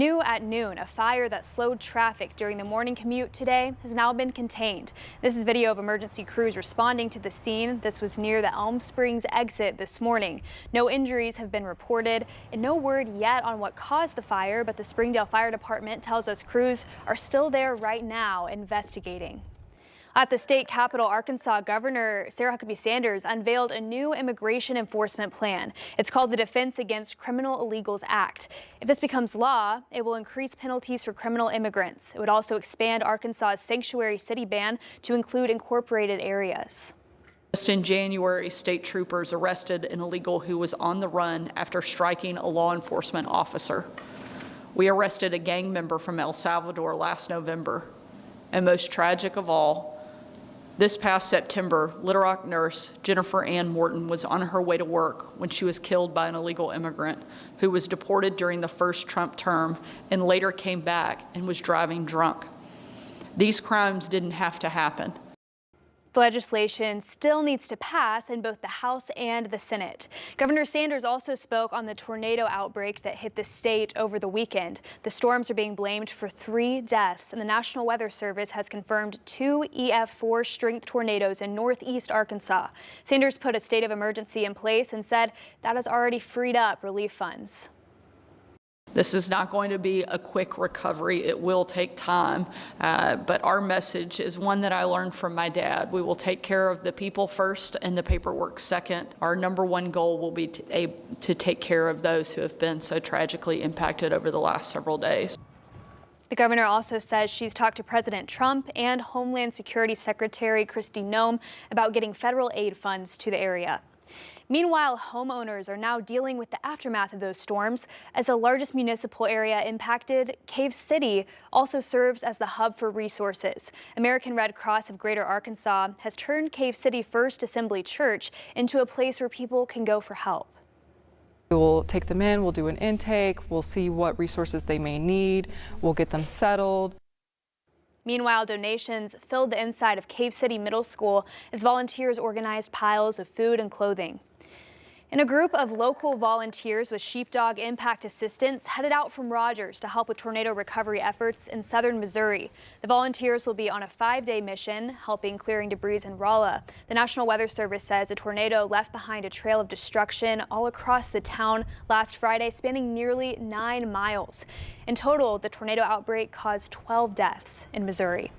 New at noon, a fire that slowed traffic during the morning commute today has now been contained. This is video of emergency crews responding to the scene. This was near the Elm Springs exit this morning. No injuries have been reported and no word yet on what caused the fire, but the Springdale Fire Department tells us crews are still there right now investigating. At the state capitol, Arkansas Governor Sarah Huckabee Sanders unveiled a new immigration enforcement plan. It's called the Defense Against Criminal Illegals Act. If this becomes law, it will increase penalties for criminal immigrants. It would also expand Arkansas's sanctuary city ban to include incorporated areas. Just in January, state troopers arrested an illegal who was on the run after striking a law enforcement officer. We arrested a gang member from El Salvador last November. And most tragic of all, this past September, Little Rock nurse Jennifer Ann Morton was on her way to work when she was killed by an illegal immigrant who was deported during the first Trump term and later came back and was driving drunk. These crimes didn't have to happen. The legislation still needs to pass in both the House and the Senate. Governor Sanders also spoke on the tornado outbreak that hit the state over the weekend. The storms are being blamed for 3 deaths, and the National Weather Service has confirmed 2 EF4 strength tornadoes in northeast Arkansas. Sanders put a state of emergency in place and said that has already freed up relief funds. This is not going to be a quick recovery. It will take time, but our message is one that I learned from my dad. We will take care of the people first and the paperwork second. Our #1 goal will be to take care of those who have been so tragically impacted over the last several days. The governor also says she's talked to President Trump and Homeland Security Secretary Kristi Noem about getting federal aid funds to the area. Meanwhile, homeowners are now dealing with the aftermath of those storms. As the largest municipal area impacted, Cave City also serves as the hub for resources. American Red Cross of Greater Arkansas has turned Cave City First Assembly Church into a place where people can go for help. We'll take them in, we'll do an intake, we'll see what resources they may need, we'll get them settled. Meanwhile, donations filled the inside of Cave City Middle School as volunteers organized piles of food and clothing. And a group of local volunteers with sheepdog impact assistance headed out from Rogers to help with tornado recovery efforts in southern Missouri. The volunteers will be on a 5-day mission, helping clearing debris in Rolla. The National Weather Service says a tornado left behind a trail of destruction all across the town last Friday, spanning nearly 9 miles. In total, the tornado outbreak caused 12 deaths in Missouri.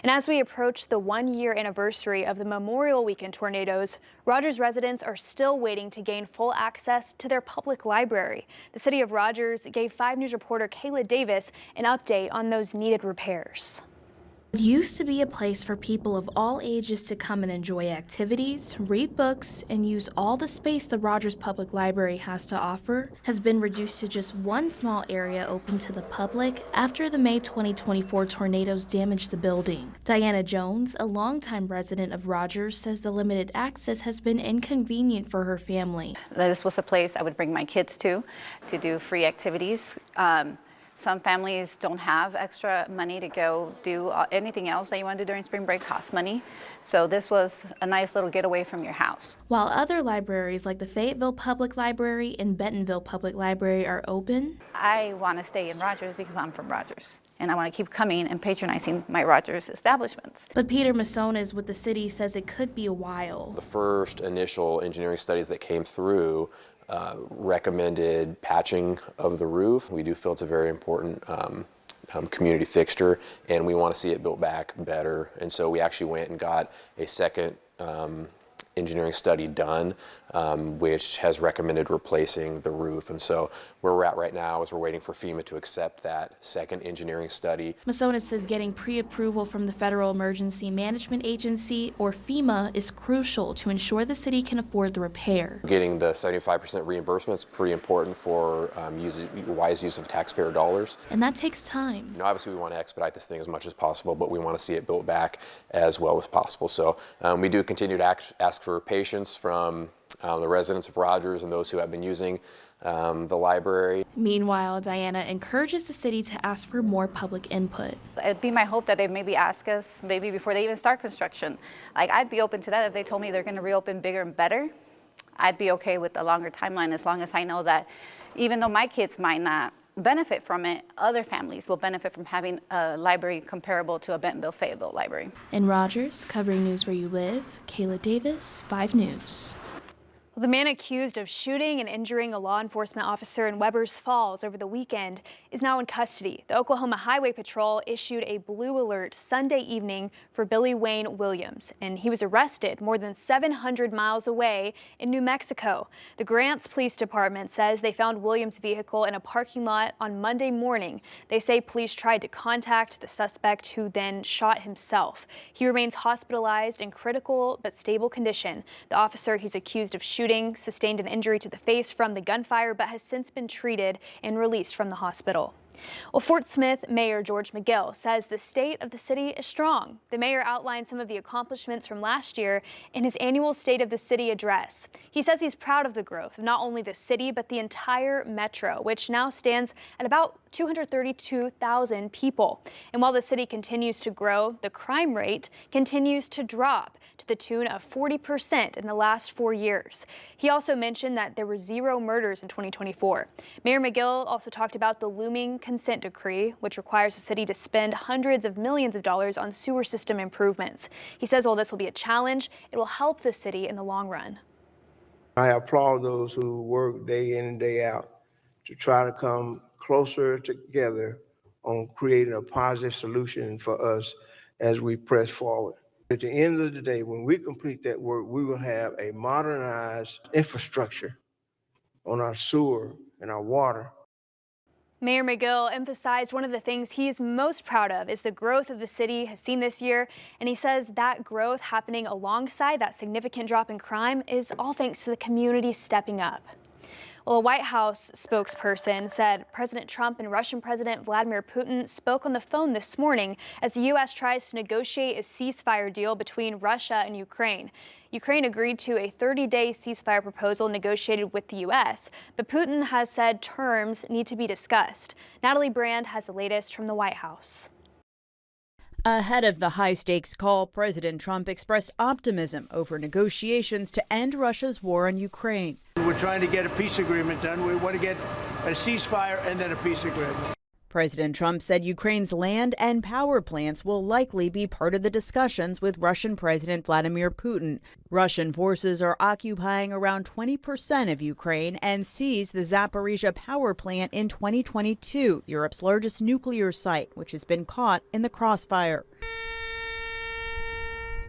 And as we approach the 1-year anniversary of the Memorial Weekend tornadoes, Rogers residents are still waiting to gain full access to their public library. The city of Rogers gave 5 News reporter Kayla Davis an update on those needed repairs. It used to be a place for people of all ages to come and enjoy activities, read books, and use all the space the Rogers Public Library has to offer, has been reduced to just one small area open to the public after the May 2024 tornadoes damaged the building. Diana Jones, a longtime resident of Rogers, says the limited access has been inconvenient for her family. This was a place I would bring my kids to do free activities. Some families don't have extra money to go do anything else that you want to do during spring break. Costs money. So this was a nice little getaway from your house. While other libraries like the Fayetteville Public Library and Bentonville Public Library are open, I want to stay in Rogers because I'm from Rogers. And I want to keep coming and patronizing my Rogers establishments. But Peter Masones with the city says it could be a while. The first initial engineering studies that came through recommended patching of the roof. We do feel it's a very important community fixture, and we want to see it built back better. And so we actually went and got a second engineering study done, which has recommended replacing the roof. And so where we're at right now is we're waiting for FEMA to accept that second engineering study. Masones says getting pre-approval from the Federal Emergency Management Agency, or FEMA, is crucial to ensure the city can afford the repair. Getting the 75% reimbursement is pretty important for wise use of taxpayer dollars. And that takes time. You know, obviously we want to expedite this thing as much as possible, but we want to see it built back as well as possible. So we do continue to ask for patience from the residents of Rogers and those who have been using the library. Meanwhile, Diana encourages the city to ask for more public input. It'd be my hope that they maybe ask us maybe before they even start construction. Like, I'd be open to that if they told me they're going to reopen bigger and better. I'd be okay with a longer timeline as long as I know that even though my kids might not benefit from it, other families will benefit from having a library comparable to a Bentonville-Fayetteville library. In Rogers, covering news where you live, Kayla Davis, 5 News. Well, the man accused of shooting and injuring a law enforcement officer in Webbers Falls over the weekend is now in custody. The Oklahoma Highway Patrol issued a blue alert Sunday evening for Billy Wayne Williams, and he was arrested more than 700 miles away in New Mexico. The Grants Police Department says they found Williams' vehicle in a parking lot on Monday morning. They say police tried to contact the suspect, who then shot himself. He remains hospitalized in critical but stable condition. The officer he's accused of shooting sustained an injury to the face from the gunfire, but has since been treated and released from the hospital. Well, Fort Smith Mayor George McGill says the state of the city is strong. The mayor outlined some of the accomplishments from last year in his annual State of the City address. He says he's proud of the growth of not only the city, but the entire metro, which now stands at about 232,000 people. And while the city continues to grow, the crime rate continues to drop to the tune of 40% in the last 4 years. He also mentioned that there were 0 murders in 2024. Mayor McGill also talked about the looming consent decree, which requires the city to spend hundreds of millions of dollars on sewer system improvements. He says while this will be a challenge, it will help the city in the long run. I applaud those who work day in and day out to try to come closer together on creating a positive solution for us as we press forward. At the end of the day, when we complete that work, we will have a modernized infrastructure on our sewer and our water. Mayor McGill emphasized one of the things he's most proud of is the growth of the city has seen this year, and he says that growth happening alongside that significant drop in crime is all thanks to the community stepping up. Well, a White House spokesperson said President Trump and Russian President Vladimir Putin spoke on the phone this morning as the U.S. tries to negotiate a ceasefire deal between Russia and Ukraine. Ukraine agreed to a 30-day ceasefire proposal negotiated with the U.S., but Putin has said terms need to be discussed. Natalie Brand has the latest from the White House. Ahead of the high-stakes call, President Trump expressed optimism over negotiations to end Russia's war on Ukraine. We're trying to get a peace agreement done. We want to get a ceasefire and then a peace agreement. President Trump said Ukraine's land and power plants will likely be part of the discussions with Russian President Vladimir Putin. Russian forces are occupying around 20% of Ukraine and seized the Zaporizhzhia power plant in 2022, Europe's largest nuclear site, which has been caught in the crossfire.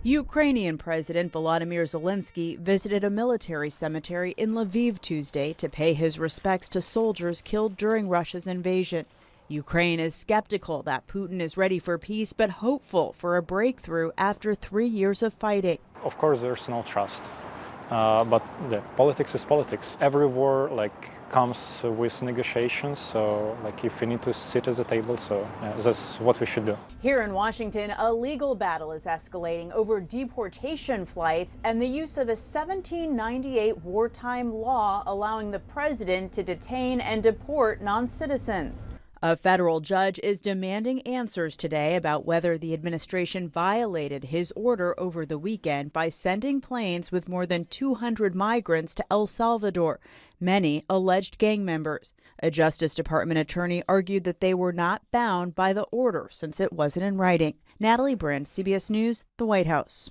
Ukrainian President Volodymyr Zelensky visited a military cemetery in Lviv Tuesday to pay his respects to soldiers killed during Russia's invasion. Ukraine is skeptical that Putin is ready for peace, but hopeful for a breakthrough after 3 years of fighting. Of course, there's no trust, but politics is politics. Every war comes with negotiations, so if we need to sit at the table, so that's what we should do. Here in Washington, a legal battle is escalating over deportation flights and the use of a 1798 wartime law allowing the president to detain and deport non-citizens. A federal judge is demanding answers today about whether the administration violated his order over the weekend by sending planes with more than 200 migrants to El Salvador, many alleged gang members. A Justice Department attorney argued that they were not bound by the order since it wasn't in writing. Natalie Brand, CBS News, the White House.